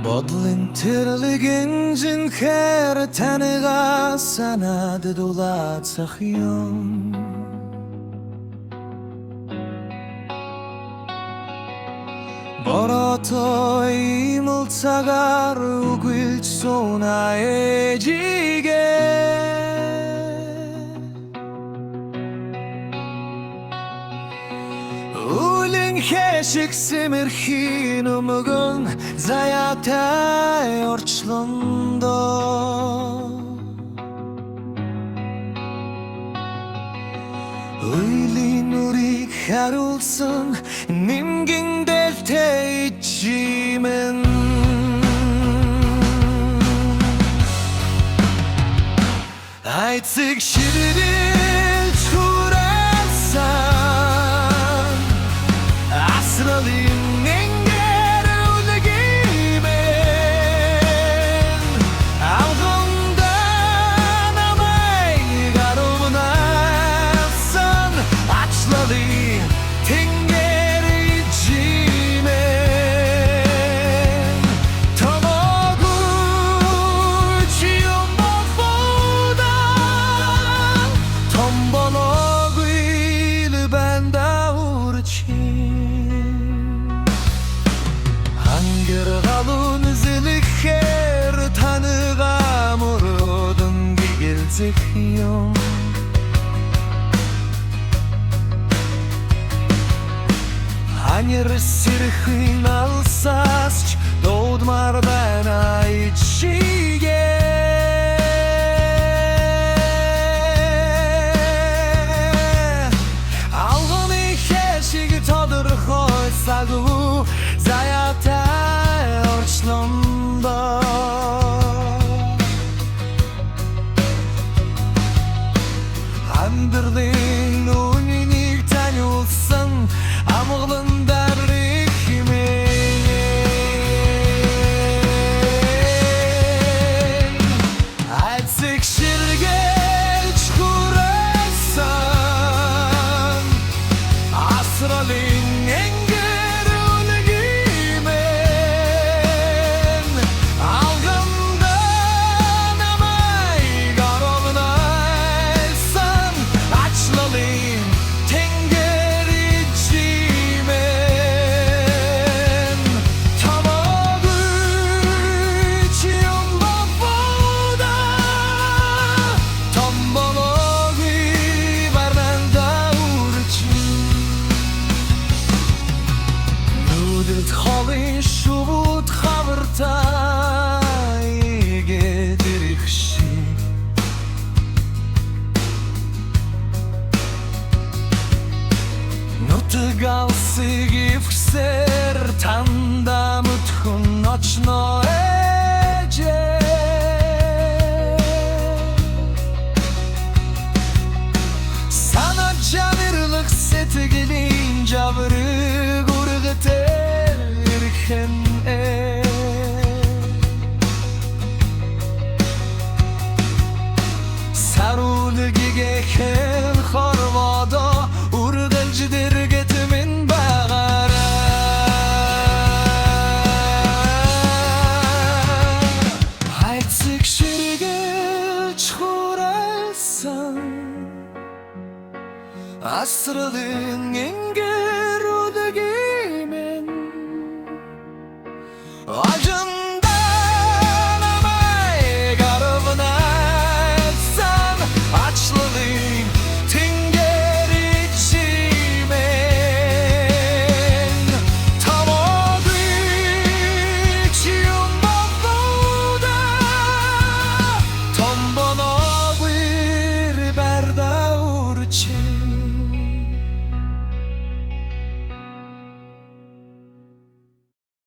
Бодлын тэрлэгэн жинхэр таныга санаад дулаацах юм. Борото имылцагаар үгүйлж сууна ээжигээ. Үлэн хэшиг сэмэрхийн өмгөн заяатай орчлондоо. Үйлийн нүрийг харуулсан нимгэн дэлтэй чимэн. Айцыг ширэлж хураасан асралын нэнгэр үлгиймэн. Алганда намай гарумнасан ачлали тэнгэр ижимэн. Томогу чиум бофода томбоногу илбэнда урчин. Хангэр галун зэлэхэр таныга мурудун гигэлзэх юм. Ханер сэрхэн алсасч доодмар байна ичигээ. Алганы хэшиг тодорхойсаггүй заяатай орчлондоо. Амьдралын үнэнийг таниулсан амгаландар ихмэн. Айцыг ширгэлж хураасан асралын энгэр үлгиймэн. Алганда намай гарумнайсан ачлалын тэнгэр ижимэн. Томогу чиум бофода томбоногу барнанда урчин. Нүдэт холын шууд хавартай гэдэрх шиг. Нутаг алсыг ивсэр танда мөтхөн очно ээжээ. Санаа чанарлах сэтгэлийн жаврыг үргэтэр ирхэн ээ. Саруулгигээ хэн хорводо үргэлж дэргэт минь байгаарай. Айцыг ширгэлж хураасан асралын энгэр үлгиймэн.